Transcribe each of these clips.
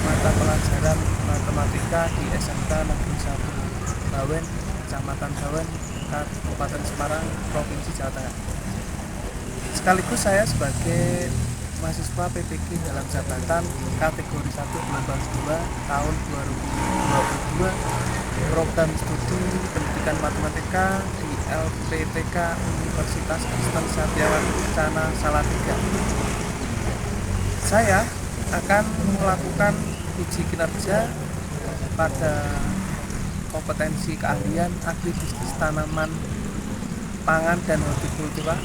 mata pelajaran matematika di SMK Negeri 1 Bawen, Kecamatan Bawen, Kabupaten Semarang, Provinsi Jawa Tengah. Sekaligus saya sebagai mahasiswa PPG dalam jabatan kategori 1 gelombang 2 tahun 2022 program studi pendidikan matematika di LPTK Universitas Kristen Satya Wacana Salatiga. Saya akan melakukan uji kinerja pada kompetensi keahlian agribisnis tanaman pangan dan hortikultura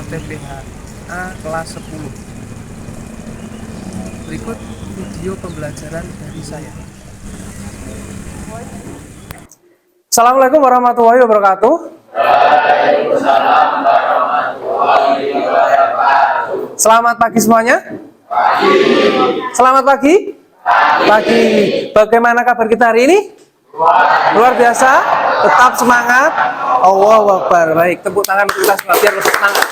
ATPH-A kelas 10. Berikut video pembelajaran dari saya. Assalamualaikum warahmatullahi wabarakatuh. Waalaikumsalam warahmatullahi wabarakatuh. Selamat pagi semuanya. Pagi. Selamat pagi. Pagi. Bagaimana kabar kita hari ini? Luar biasa. Tetap semangat. Allahu Akbar. Baik, tepuk tangan untuk kita semua biar lebih semangat.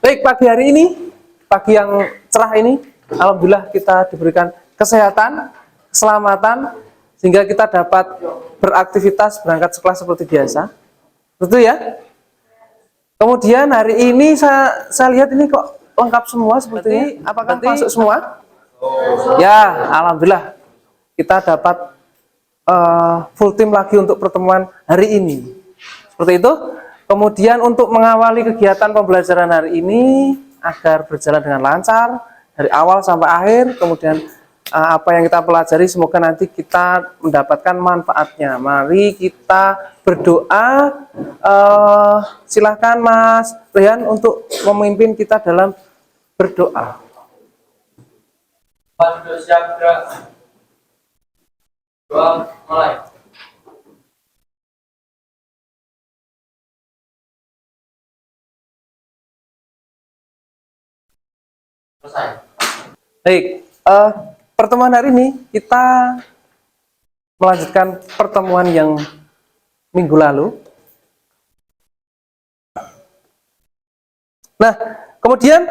Baik, pagi hari ini, pagi yang cerah ini, alhamdulillah kita diberikan kesehatan, keselamatan, sehingga kita dapat beraktivitas berangkat sekolah seperti biasa. Betul ya? Kemudian hari ini saya lihat ini kok lengkap semua sepertinya. Apakah masuk semua? Ya, alhamdulillah kita dapat full tim lagi untuk pertemuan hari ini. Seperti itu. Kemudian untuk mengawali kegiatan pembelajaran hari ini agar berjalan dengan lancar dari awal sampai akhir, kemudian apa yang kita pelajari semoga nanti kita mendapatkan manfaatnya. Mari kita berdoa. Silahkan Mas Rehan untuk memimpin kita dalam berdoa. Duduk siap gerak. Doa mulai. Selesai. Baik, pertemuan hari ini kita melanjutkan pertemuan yang minggu lalu. Nah, kemudian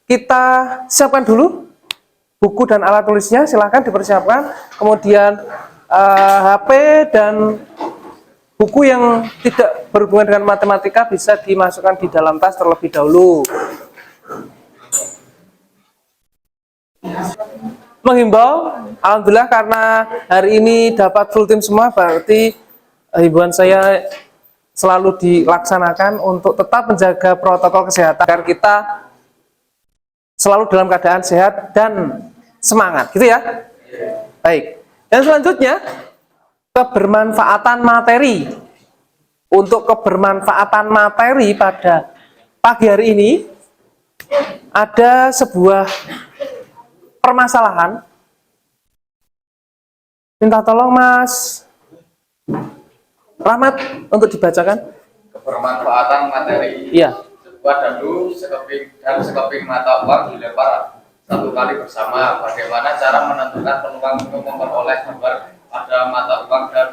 kita siapkan dulu buku dan alat tulisnya, silahkan dipersiapkan. Kemudian HP dan buku yang tidak berhubungan dengan matematika bisa dimasukkan di dalam tas terlebih dahulu. Menghimbau, alhamdulillah karena hari ini dapat full tim semua, berarti himbauan saya selalu dilaksanakan untuk tetap menjaga protokol kesehatan agar kita selalu dalam keadaan sehat dan semangat, gitu ya. Baik. Dan selanjutnya kebermanfaatan materi. Untuk kebermanfaatan materi pada pagi hari ini ada sebuah permasalahan. Minta tolong Mas Rahmat untuk dibacakan. Kebermanfaatan materi. Iya. Sebuah dadu, sekeping mata uang dilempar satu kali bersama. Bagaimana cara menentukan peluang untuk memperoleh gambar pada mata uang dan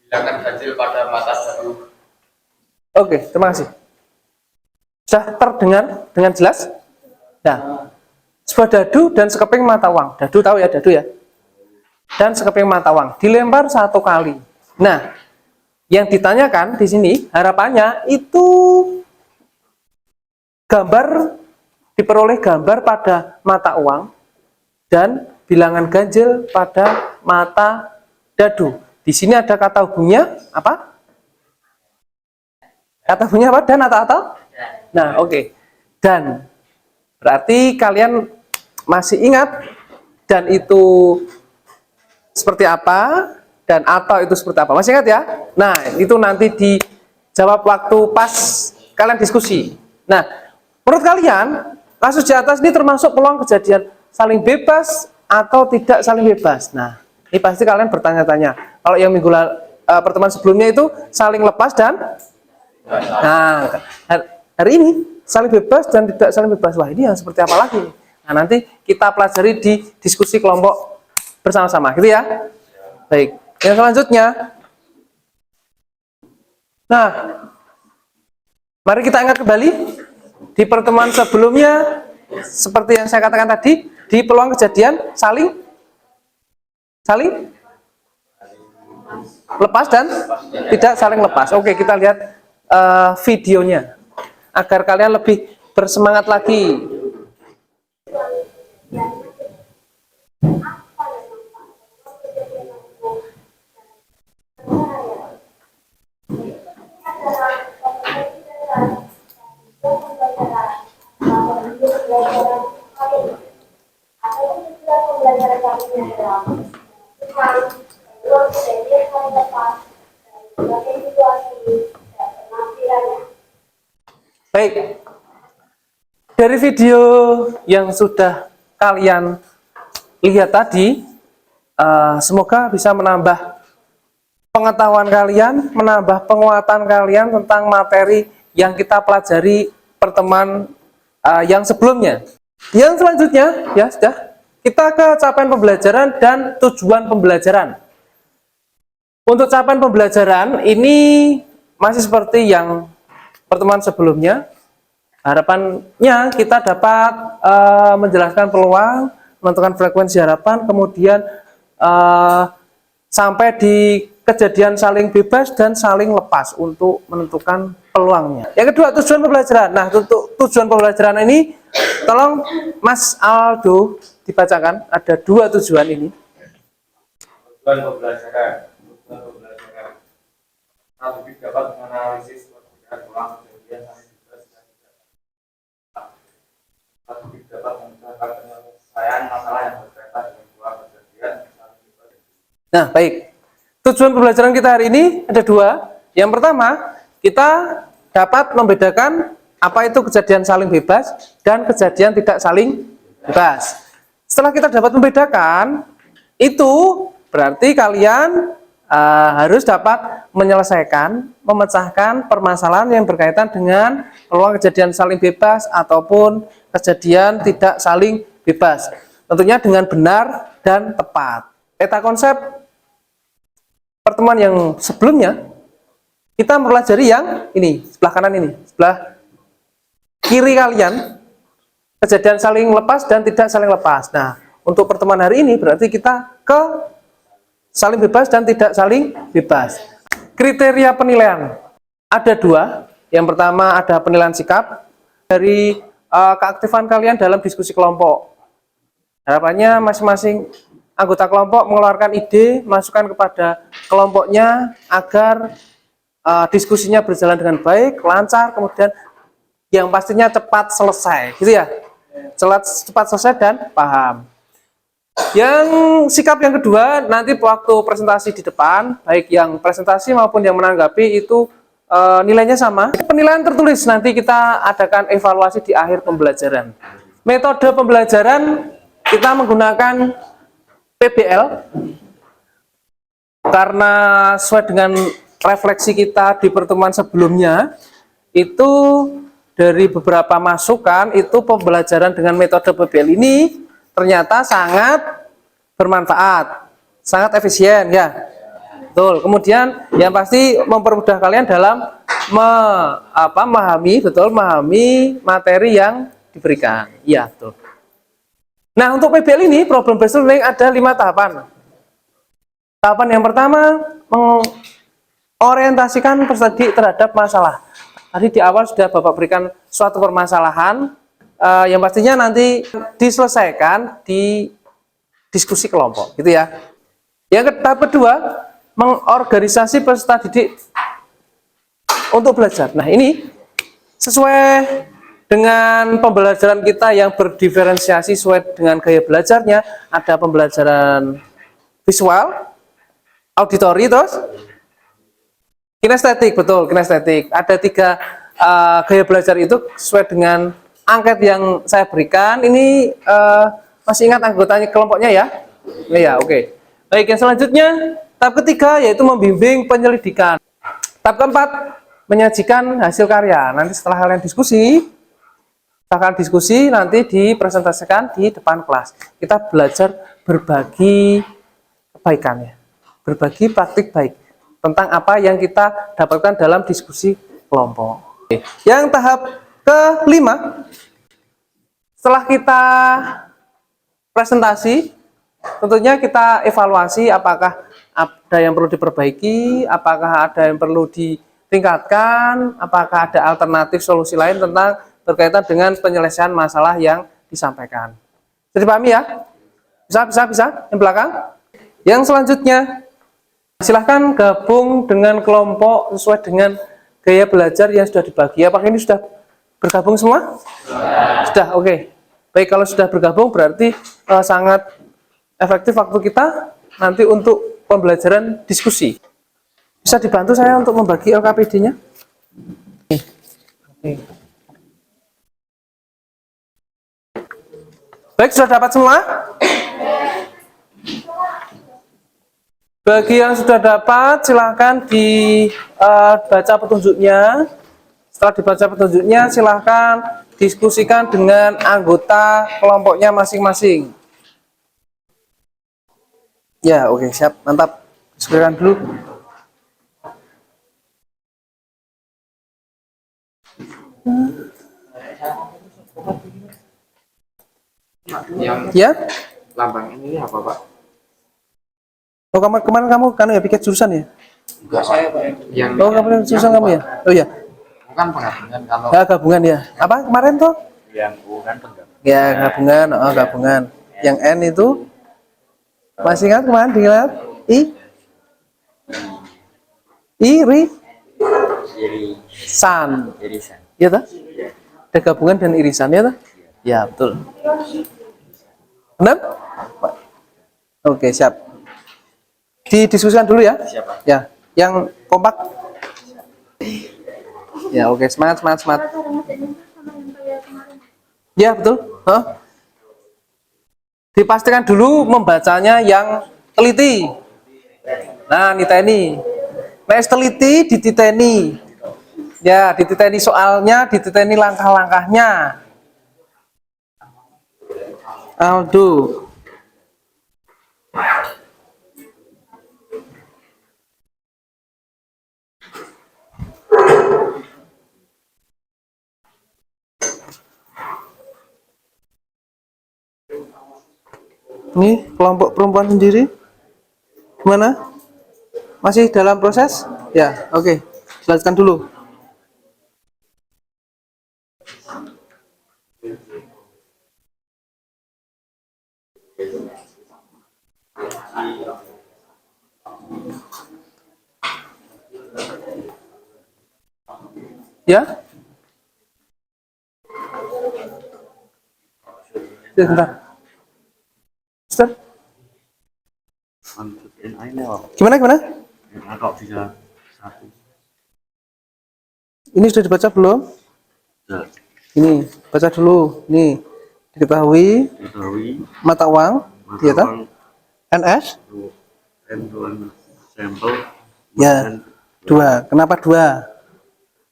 bilangan ganjil pada mata dadu? Oke, terima kasih. Sudah terdengar dengan jelas? Nah, sebuah dadu dan sekeping mata uang. Dadu tahu ya, dadu ya? Dan sekeping mata uang dilempar satu kali. Nah, yang ditanyakan di sini harapannya itu gambar, diperoleh gambar pada mata uang dan bilangan ganjil pada mata dadu. Di sini ada kata hubungnya apa? Kata hubungnya apa? Dan atau? Nah, oke. Dan berarti kalian masih ingat dan itu seperti apa dan atau itu seperti apa? Masih ingat ya? Nah, itu nanti dijawab waktu pas kalian diskusi. Nah, menurut kalian kasus di atas ini termasuk peluang kejadian saling bebas atau tidak saling bebas? Nah, ini pasti kalian bertanya-tanya. Kalau yang minggu pertemuan sebelumnya itu saling lepas dan nah, hari ini saling bebas dan tidak saling bebas. Wah, ini yang seperti apa lagi? Nah, nanti kita pelajari di diskusi kelompok bersama-sama, gitu ya. Baik, yang selanjutnya. Nah, mari kita ingat kembali di pertemuan sebelumnya seperti yang saya katakan tadi, di peluang kejadian saling lepas dan tidak saling lepas. Oke, kita lihat videonya agar kalian lebih bersemangat lagi. Baik, dari video yang sudah kalian lihat tadi, semoga bisa menambah pengetahuan kalian, menambah penguatan kalian tentang materi yang kita pelajari pertemuan yang sebelumnya. Yang selanjutnya, ya sudah, kita ke capaian pembelajaran dan tujuan pembelajaran. Untuk capaian pembelajaran ini masih seperti yang pertemuan sebelumnya. Harapannya kita dapat menjelaskan peluang, menentukan frekuensi harapan, kemudian sampai di kejadian saling bebas dan saling lepas untuk menentukan peluangnya. Yang kedua, tujuan pembelajaran. Nah, untuk tujuan pembelajaran ini, tolong Mas Aldo dibacakan. Ada 2 tujuan ini. Tujuan pembelajaran. Lebih dapat menganalisis perbedaan peluang kejadian saling bebas dan tidak. Lebih dapat menentukan penyelesaian masalah yang berkaitan dengan peluang kejadian saling bebas. Nah, baik. Tujuan pembelajaran kita hari ini ada 2. Yang pertama, kita dapat membedakan apa itu kejadian saling bebas dan kejadian tidak saling bebas. Setelah kita dapat membedakan, itu berarti kalian harus dapat menyelesaikan, memecahkan permasalahan yang berkaitan dengan peluang kejadian saling bebas ataupun kejadian tidak saling bebas. Tentunya dengan benar dan tepat. Peta konsep pertemuan yang sebelumnya, kita mempelajari yang ini, sebelah kanan ini, sebelah kiri kalian, kejadian saling lepas dan tidak saling lepas. Nah, untuk pertemuan hari ini berarti kita ke saling bebas dan tidak saling bebas. Kriteria penilaian ada 2. Yang pertama ada penilaian sikap dari keaktifan kalian dalam diskusi kelompok. Harapannya masing-masing anggota kelompok mengeluarkan ide, masukan kepada kelompoknya agar diskusinya berjalan dengan baik, lancar, kemudian yang pastinya cepat selesai, gitu ya. Cepat selesai dan paham. Yang sikap yang kedua, nanti waktu presentasi di depan, baik yang presentasi maupun yang menanggapi itu nilainya sama. Penilaian tertulis, nanti kita adakan evaluasi di akhir pembelajaran. Metode pembelajaran kita menggunakan PBL, karena sesuai dengan refleksi kita di pertemuan sebelumnya, itu dari beberapa masukan, itu pembelajaran dengan metode PBL ini ternyata sangat bermanfaat, sangat efisien ya. Betul. Kemudian yang pasti mempermudah kalian dalam memahami materi yang diberikan. Iya, betul. Nah, untuk PBL ini, problem based learning ada 5 tahapan. Tahapan yang pertama, mengorientasikan peserta didik terhadap masalah. Tadi di awal sudah Bapak berikan suatu permasalahan, yang pastinya nanti diselesaikan di diskusi kelompok, gitu ya. Yang tahap kedua, mengorganisasi peserta didik untuk belajar. Nah, ini sesuai dengan pembelajaran kita yang berdiferensiasi sesuai dengan gaya belajarnya. Ada pembelajaran visual, auditori, terus kinestetik. Betul, kinestetik. Ada 3 gaya belajar itu sesuai dengan angket yang saya berikan. Ini masih ingat anggotanya kelompoknya ya? Ya, oke. Baik, yang selanjutnya tahap ketiga yaitu membimbing penyelidikan. Tahap keempat, menyajikan hasil karya. Nanti setelah kalian diskusi, nanti dipresentasikan di depan kelas. Kita belajar berbagi kebaikannya, berbagi praktik baik tentang apa yang kita dapatkan dalam diskusi kelompok. Yang tahap kelima, setelah kita presentasi, tentunya kita evaluasi apakah ada yang perlu diperbaiki, apakah ada yang perlu ditingkatkan, apakah ada alternatif solusi lain tentang berkaitan dengan penyelesaian masalah yang disampaikan. Jadi pahami ya? Bisa? Yang belakang? Yang selanjutnya, silahkan gabung dengan kelompok sesuai dengan gaya belajar yang sudah dibagi. Apakah ini sudah bergabung semua? Sudah, oke. Baik, kalau sudah bergabung berarti sangat efektif waktu kita nanti untuk pembelajaran diskusi. Bisa dibantu saya untuk membagi LKPD-nya? Oke. Baik, sudah dapat semua? Bagi yang sudah dapat, silahkan dibaca petunjuknya. Setelah dibaca petunjuknya, silahkan diskusikan dengan anggota kelompoknya masing-masing. Ya, oke, siap, mantap. Diskusikan dulu. Ya? Lambang ini apa, Pak? Oh, kemarin kamu kan ya piket jurusan ya? Enggak, saya, Pak. Yang Oh, kemarin jurusan kamu ya? Oh iya. bukan penggabungan kalau Ya, gabungan ya. Apa kemarin tuh? yang bukan penggabungan. Ya, gabungan. Oh, gabungan. Yang N itu masih ingat kemarin dilihat? Irisan. Irisan. Iya toh? Ada gabungan dan irisan ya toh? Ya, betul. Benar? Oke, siap. Didiskusikan dulu ya. Siapa? Ya, yang kompak. Ya, oke, semangat. Ya, betul. Hah? Dipastikan dulu membacanya yang teliti. Nah, niteni. Nes teliti dititeni. Ya, dititeni soalnya, dititeni langkah-langkahnya. Aldo. Ini kelompok perempuan sendiri gimana? Masih dalam proses? Ya, oke. Jelaskan dulu. Ya? Sebentar. Ustaz? Gimana? Kalau bisa satu. Ini sudah dibaca belum? Ini, baca dulu. Nih, diketahui mata uang, ya toh? NS? Sampel. Ya, 2. Kenapa 2?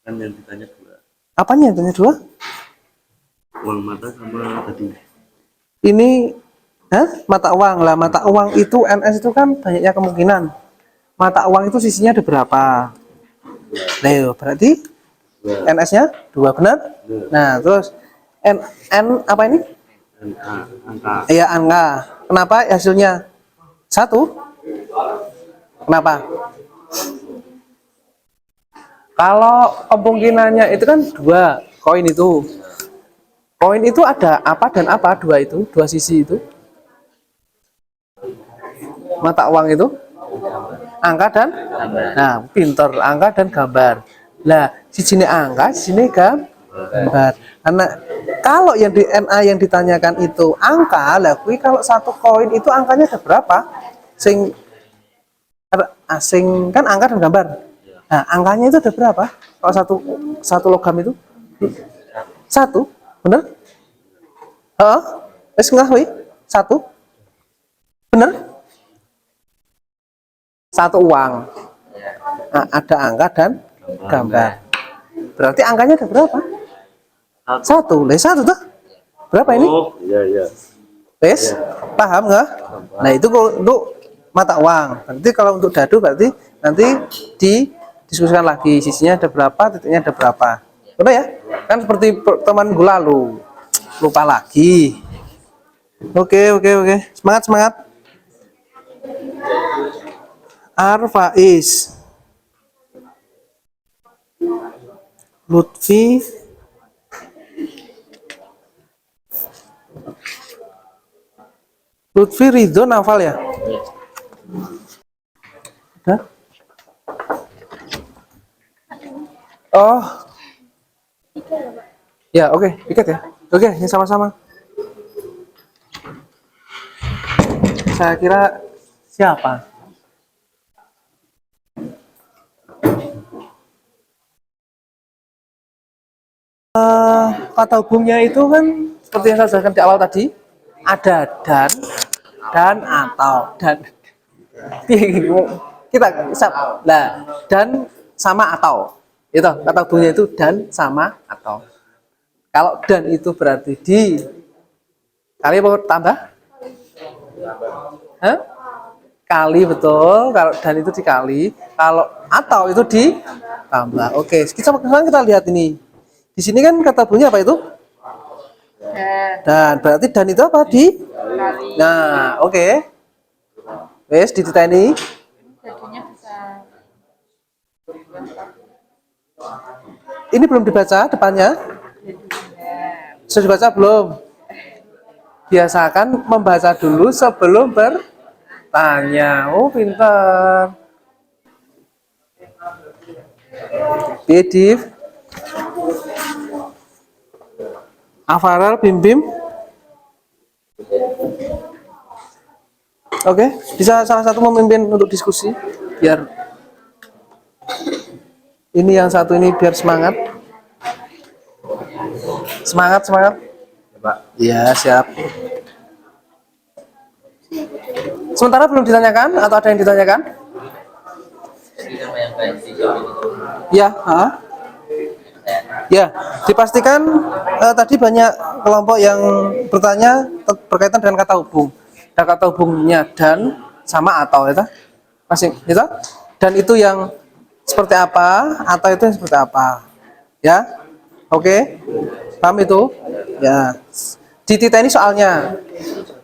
Kan yang ditanya 2. Apanya yang tanya 2? Uang mata sama tadi. Ini mata uang lah. Mata uang itu NS itu kan banyaknya kemungkinan. Mata uang itu sisinya ada berapa? Leo, berarti NS-nya 2, benar? Nah, terus N apa ini? Angka. Iya, angka. Kenapa hasilnya 1? Kenapa? Kalau kemungkinannya itu kan 2 koin itu. Koin itu ada apa dan apa? 2 itu, 2 sisi itu. Mata uang itu angka dan nah, pinter, angka dan gambar. Lah, sini angka, sini gambar. Karena kalau yang di NA yang ditanyakan itu angka, lah kui kalau 1 koin itu angkanya ada berapa? Asing kan angka dan gambar. Nah, angkanya itu ada berapa? Kalau satu logam itu 1, bener? Wes enggak wi? 1, bener? 1 uang. Nah, ada angka dan gambar. Berarti angkanya ada berapa? 1. Lah 1 tuh. Berapa ini? Oh, iya. Wes, paham nggak? Nah, itu untuk mata uang. Nanti kalau untuk dadu berarti nanti didiskusikan lagi sisinya ada berapa, titiknya ada berapa. Betul ya? Kan seperti pertemuan minggu lalu. lupa lagi. Oke. Semangat. Arfaiz, Lutfi, Ridho hafal ya? Hah? Oh. Ya, oke, ikat ya. Oke, ini sama-sama. Saya kira siapa? Kata hubungnya itu kan seperti yang saya jelaskan di awal tadi, ada dan atau dan kita nah dan sama atau itu kata hubungnya itu dan sama atau. Kalau dan itu berarti di kali apa tambah? Hah? Kali, betul. Kalau dan itu dikali, kalau atau itu ditambah. Oke, sekarang kita lihat ini. Di sini kan kata bunyi apa itu? Dan berarti dan itu apa? Kali. Nah, oke. Wes dititeni. Jadinya bisa Ini belum dibaca depannya? Sudah dibaca belum? Biasakan membaca dulu sebelum bertanya. Oh, pintar. Bedif. Afaral, Bim. Oke, bisa salah satu memimpin untuk diskusi biar ini yang satu ini biar semangat. Semangat. Iya, siap. Sementara belum ditanyakan atau ada yang ditanyakan? Ya, ya, dipastikan tadi banyak kelompok yang bertanya berkaitan dengan kata hubung. Dan kata hubungnya dan sama atau itu masing itu dan itu yang seperti apa atau itu yang seperti apa ya. Oke, paham itu ya. Di Tita ini soalnya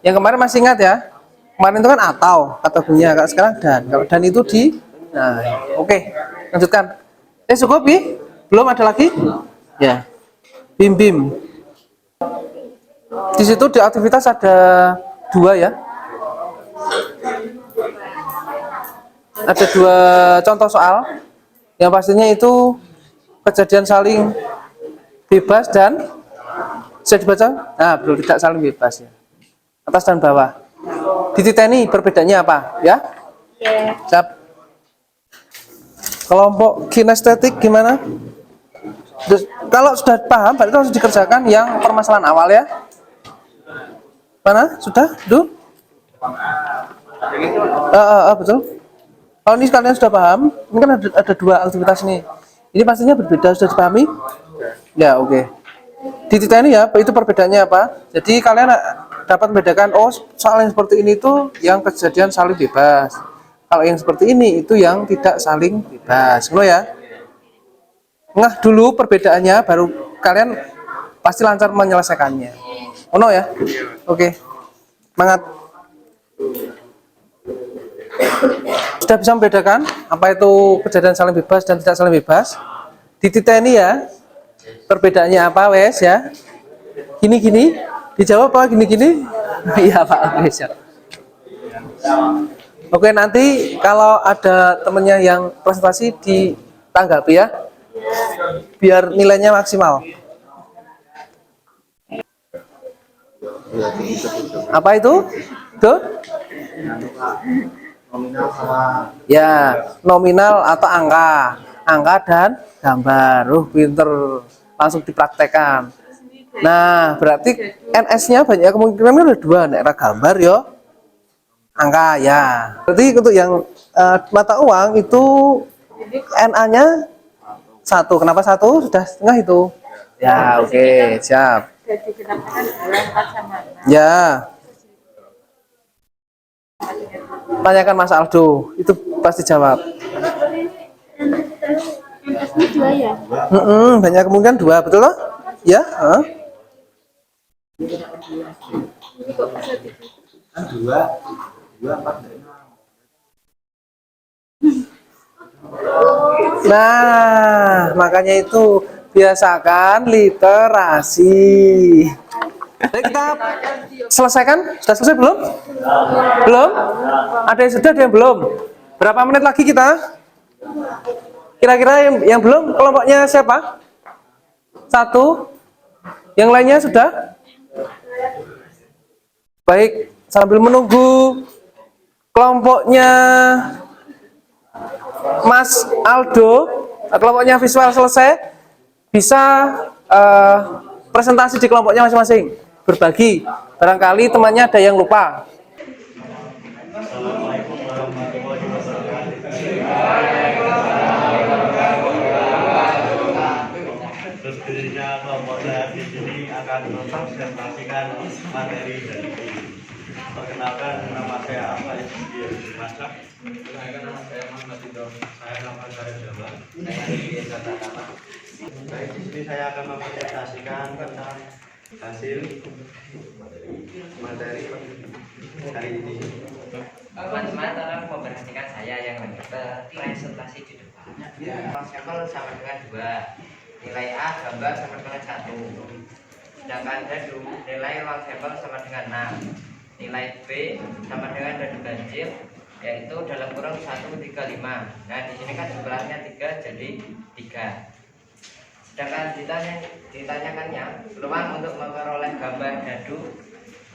yang kemarin masih ingat ya, kemarin itu kan atau kata hubungnya, kalau sekarang dan. Kalau dan itu di nah oke, lanjutkan. Cukup Bi? Belum ada lagi ya. Bim di situ di aktivitas ada 2 ya. Ada 2 contoh soal yang pastinya itu kejadian saling bebas dan bisa dibaca? Nah, belum, tidak saling bebas ya. Atas dan bawah. Di titik ini perbedaannya apa ya? Siap. Kelompok kinestetik gimana? Kalau sudah paham berarti harus dikerjakan yang permasalahan awal ya. Mana? Sudah? Betul. Kalau ini kalian sudah paham, ini kan ada 2 aktivitas nih. Ini pastinya berbeda, sudah dipahami? Ya, oke. Di titik ini ya, itu perbedaannya apa? Jadi kalian dapat membedakan, oh soal yang seperti ini itu yang kejadian saling bebas. Kalau yang seperti ini itu yang tidak saling bebas. Ngono ya? Ngah dulu perbedaannya, baru kalian pasti lancar menyelesaikannya. Ngono ya? Oke. Semangat. Sudah bisa membedakan apa itu kejadian saling bebas dan tidak saling bebas? Di titik ini ya, perbedaannya apa wes ya? Gini, dijawab apa gini? Iya Pak, wes ya. Oke, nanti kalau ada temennya yang presentasi ditanggapi ya, biar nilainya maksimal. Apa itu? Tuh? Nominal sama ya, nominal atau angka dan gambar. Pinter, langsung dipraktekkan. Nah, berarti NS-nya banyak kemungkinan ada 2, nek gambar yo angka ya. Berarti untuk yang mata uang itu NA-nya 1. Kenapa 1? Sudah setengah itu. Ya, oke, siap. jadi kenapa kan 4 sama 6. Ya. Tanyakan Mas Aldo, itu pasti jawab. NS-nya 2 ya? Banyak kemungkinan 2, betul loh? Ya. Ini kok bisa ditutup? Kan dua empat Nah, makanya itu biasakan literasi. Baik, kita selesaikan. Sudah selesai belum? Belum? Ada yang sudah, ada yang belum? Berapa menit lagi kita? Kira-kira yang belum kelompoknya siapa? Satu. Yang lainnya sudah? Baik, sambil menunggu kelompoknya Mas Aldo, kelompoknya visual selesai, bisa presentasi di kelompoknya masing-masing, berbagi. Barangkali temannya ada yang lupa. Berdirinya kelompok saya di sini akan mempresentasikan materi dari ini. Perkenalkan, nama saya apa ya? Masak. Perkenalkan, nama saya Muhammad Idom. Saya nama saya Jawa. Saya dari Desa Tatama. Baik, di sini saya akan mempresentasikan tentang hasil materi hari ini. Teman-teman tolong memperhatikan saya yang presentasi di depan. Uang sampel sama dengan 2, nilai A gambar sama dengan 1. Sedangkan dadu nilai uang sampel sama dengan 6, nilai B sama dengan dadu ganjil yaitu dalam kurung 135. Nah di sini kan jumlahnya 3 jadi 3. Sedangkan ditanyakannya peluang untuk memperoleh gambar dadu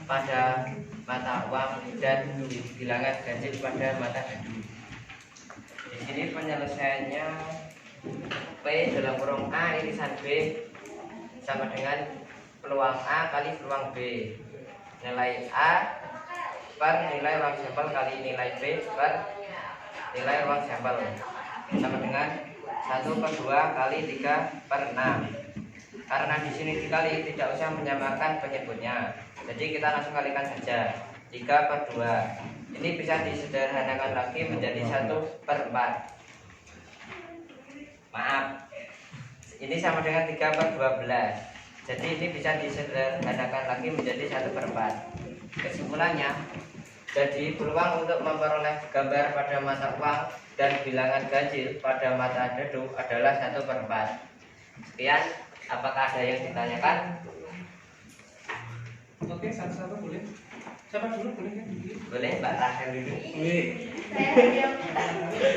pada mata uang dan bilangan ganjil pada mata dadu. Di sini penyelesaiannya P dalam kurung A irisan B sama dengan peluang A kali peluang B. Nilai A per nilai uang sampel kali nilai B per nilai uang sampel sama dengan 1/2 kali 3/6. Karena di sini dikali tidak usah menyamakan penyebutnya. Jadi kita langsung kalikan saja 3/2. Ini bisa disederhanakan lagi menjadi 1/4. Maaf, ini sama dengan 3/12. Jadi ini bisa disederhanakan lagi menjadi 1/4. Kesimpulannya, jadi peluang untuk memperoleh gambar pada mata uang dan bilangan ganjil pada mata dadu adalah 1/4. Sekian, apakah ada yang ditanyakan? Oke, satu-satu boleh. Siapa dulu boleh kan? Boleh, Mbak Rahel dulu. Saya hanya ditanggapan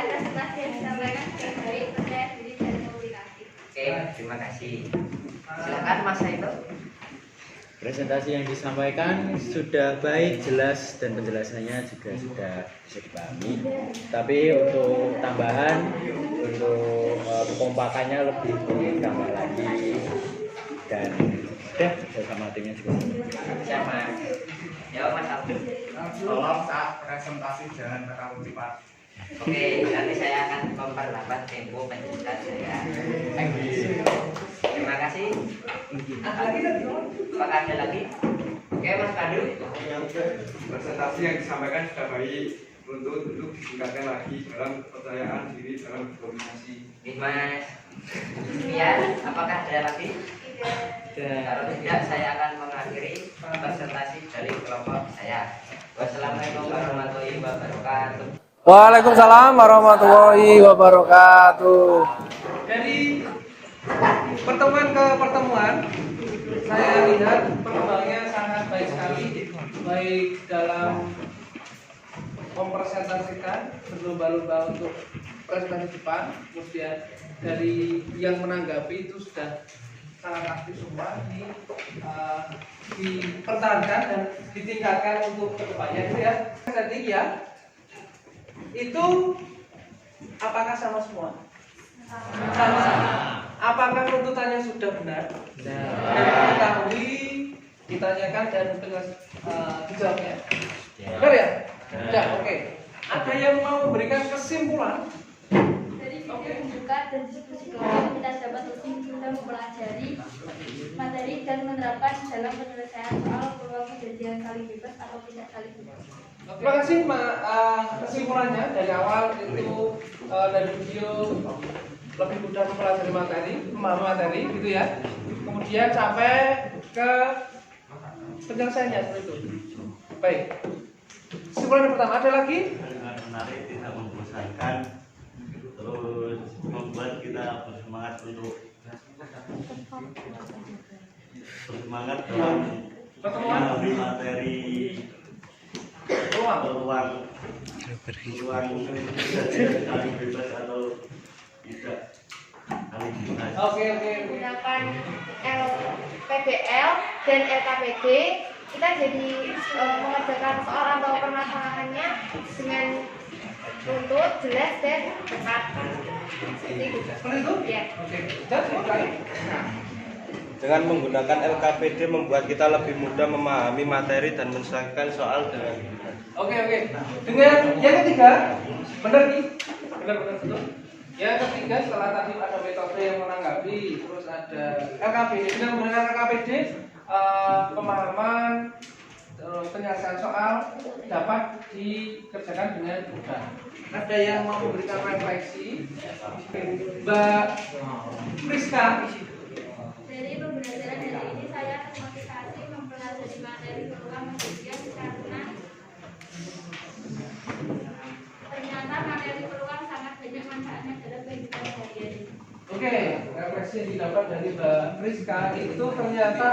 presentasi yang disampaikan dengan baik, percaya diri dan motivasi. Oke, terima kasih. Silakan Mas Saito. Presentasi yang disampaikan sudah baik, jelas, dan penjelasannya juga sudah bisa dipahami. Tapi untuk tambahan, untuk kekompakannya lebih ditambah lagi. Dan udah, saya sama timnya juga. Siapa? Ya, Mas Abdul. Tolong saat presentasi jangan terlalu cepat. Oke, nanti saya akan memperlambat tempo penjelasan saya. Terima kasih. Apakah ada lagi? Oke, Mas Pandu. Presentasi yang disampaikan sudah baik. Untuk duduk ditingkatkan lagi dalam kepercayaan diri dalam berkomunikasi. Nih, Mas. Sekian, apakah ada lagi? Kalau tidak, saya akan mengakhiri presentasi dari kelompok saya. Wassalamualaikum warahmatullahi wabarakatuh. Waalaikumsalam warahmatullahi wabarakatuh. Dari pertemuan ke pertemuan, saya lihat perkembangannya sangat baik sekali, baik dalam mempresentasikan berlomba-lomba untuk presentasi depan, kemudian dari yang menanggapi itu sudah sangat aktif semua, dipertahankan dan ditingkatkan untuk kedepannya itu ya. Setting ya, itu apakah sama semua? Sama. Apakah tuntutannya sudah benar? Dan mengetahui ditanyakan dan dijawabnya? Benar ya? Ya, oke. Ada yang mau memberikan kesimpulan? Dari video membuka dan diskusi kelompok, kita dapat lebih mudah mempelajari materi dan menerapkan dalam penyelesaian soal peluang kejadian saling bebas atau tidak saling bebas. Terima kasih kesimpulannya dari awal itu dari video lebih mudah mempelajari materi, memahami materi gitu ya. Kemudian kemudian sampai ke penyelesaiannya seperti itu. Baik. Kesimpulan yang pertama ada lagi? Dengan menarik, tidak membosankan, terus membuat kita bersemangat untuk bersemangat dalam memahami materi peluang kali bebas atau tidak kali bebas. Oke. Menggunakan PBL dan LKPD, kita jadi mengerjakan soal atau permasalahannya dengan runtut, jelas dan tepat. Seperti itu. Seperti itu? Ya. Oke. Dan lagi. Dengan menggunakan LKPD membuat kita lebih mudah memahami materi dan menyelesaikan soal dengan mudah. Oke. Dengan yang ketiga, benar nih? Benar betul. Yang ketiga setelah tadi ada metode yang menanggapi, terus ada LKPD. Dengan menggunakan LKPD, pemahaman terus penyelesaian soal dapat dikerjakan dengan mudah. Ada yang mau memberikan refleksi? Mbak Priska. Dari pembelajaran hari ini saya termotivasi mempelajari materi peluang kemudian karena ternyata materi peluang sangat banyak manfaatnya dalam kehidupan sehari-hari. Oke, refleksi yang didapat dari Mbak Priska itu ternyata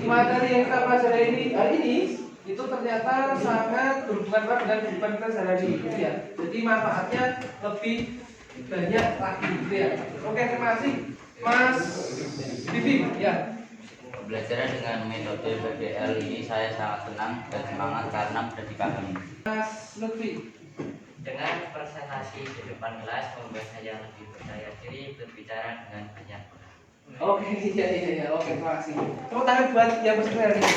materi yang kita pelajari hari ini itu ternyata sangat berhubungan erat dengan kehidupan kita sehari-hari, gitu ya. Jadi manfaatnya lebih banyak lagi, gitu ya. Oke, terima kasih, Mas Bibi. Ya. Pembelajaran dengan metode PBL ini saya sangat senang dan semangat karena mudah dipahami. Mas Lutfi. Dengan presentasi di depan kelas membuat saya lebih percaya diri berbicara dengan banyak orang. Oke, iya. Oke, terima kasih. Tepuk tangan buat yang bersedia hari ini.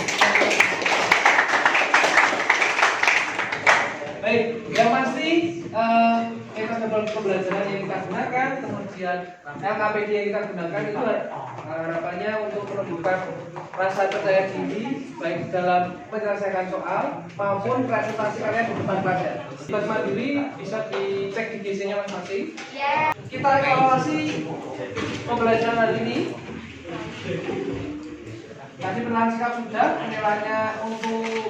Baik, yang pasti metode pembelajaran yang kita gunakan, kemudian LKPD yang kita gunakan itu harapannya untuk menumbuhkan rasa percaya diri baik dalam menyelesaikan soal maupun presentasi kalian di depan pelajar. Buat mandiri bisa dicek di GC-nya masing-masing. Ya. Kita evaluasi pembelajaran hari ini. Tadi penilaian sikap sudah, penilaiannya untuk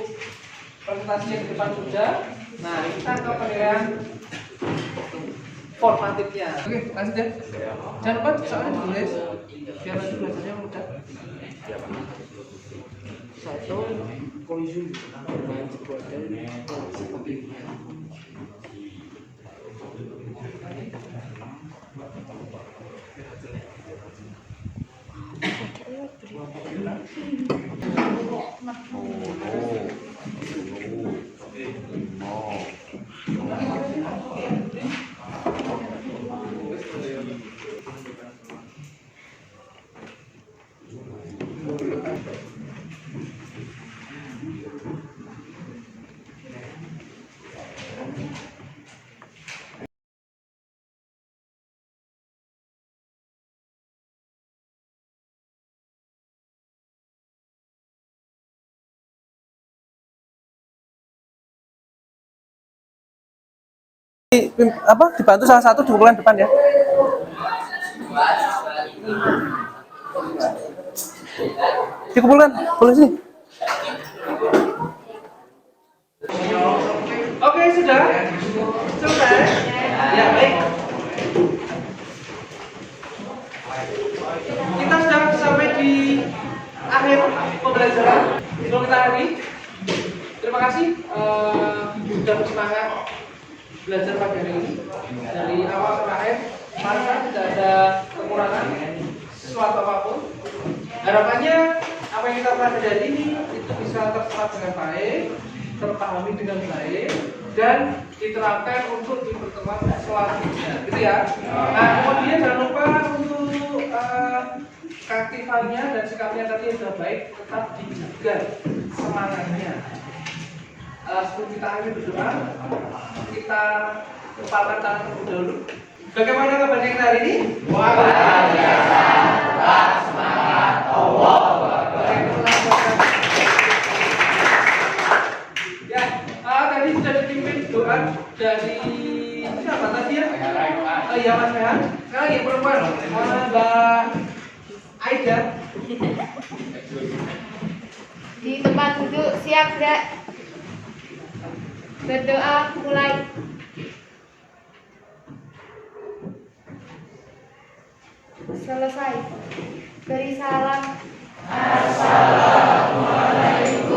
presentasi yang di depan sudah. Nah, kita ke penilaian formatifnya. Oke, lanjut ya. Jangan lupa soalnya ditulis biar nanti belajarnya mudah. Satu, konsum dengan sebuah dan sebagainya. Dibantu salah satu di kumpulan depan ya. Dikumpulkan, boleh sini. Oke, sudah selesai. Ya, baik. Kita sudah sampai di akhir pembelajaran untuk kita hari. Terima kasih sudah bersemangat belajar pagi hari ini. Dari awal sampai akhir, merasa tidak ada kekurangan sesuatu apapun. Harapannya apa yang kita pelajari hari ini itu bisa terserap dengan baik, terpahami dengan baik, dan diterapkan untuk di pertemuan selanjutnya, gitu ya. Nah, kemudian jangan lupa untuk keaktifannya dan sikapnya tadi yang sudah baik tetap dijaga semangatnya. Sebelum kita akhir berdoa, kita lepaskan tangan terlebih dahulu. Bagaimana kabarnya kita hari ini? Luar biasa, semangat, Allah. Ya, tadi sudah dipimpin doa dari siapa tadi ya? Iya, Mas Rehan. Sekarang yang perempuan, Mbak Aida. Di tempat duduk, siap Dek. Berdoa mulai. Selesai. Beri salam. Assalamualaikum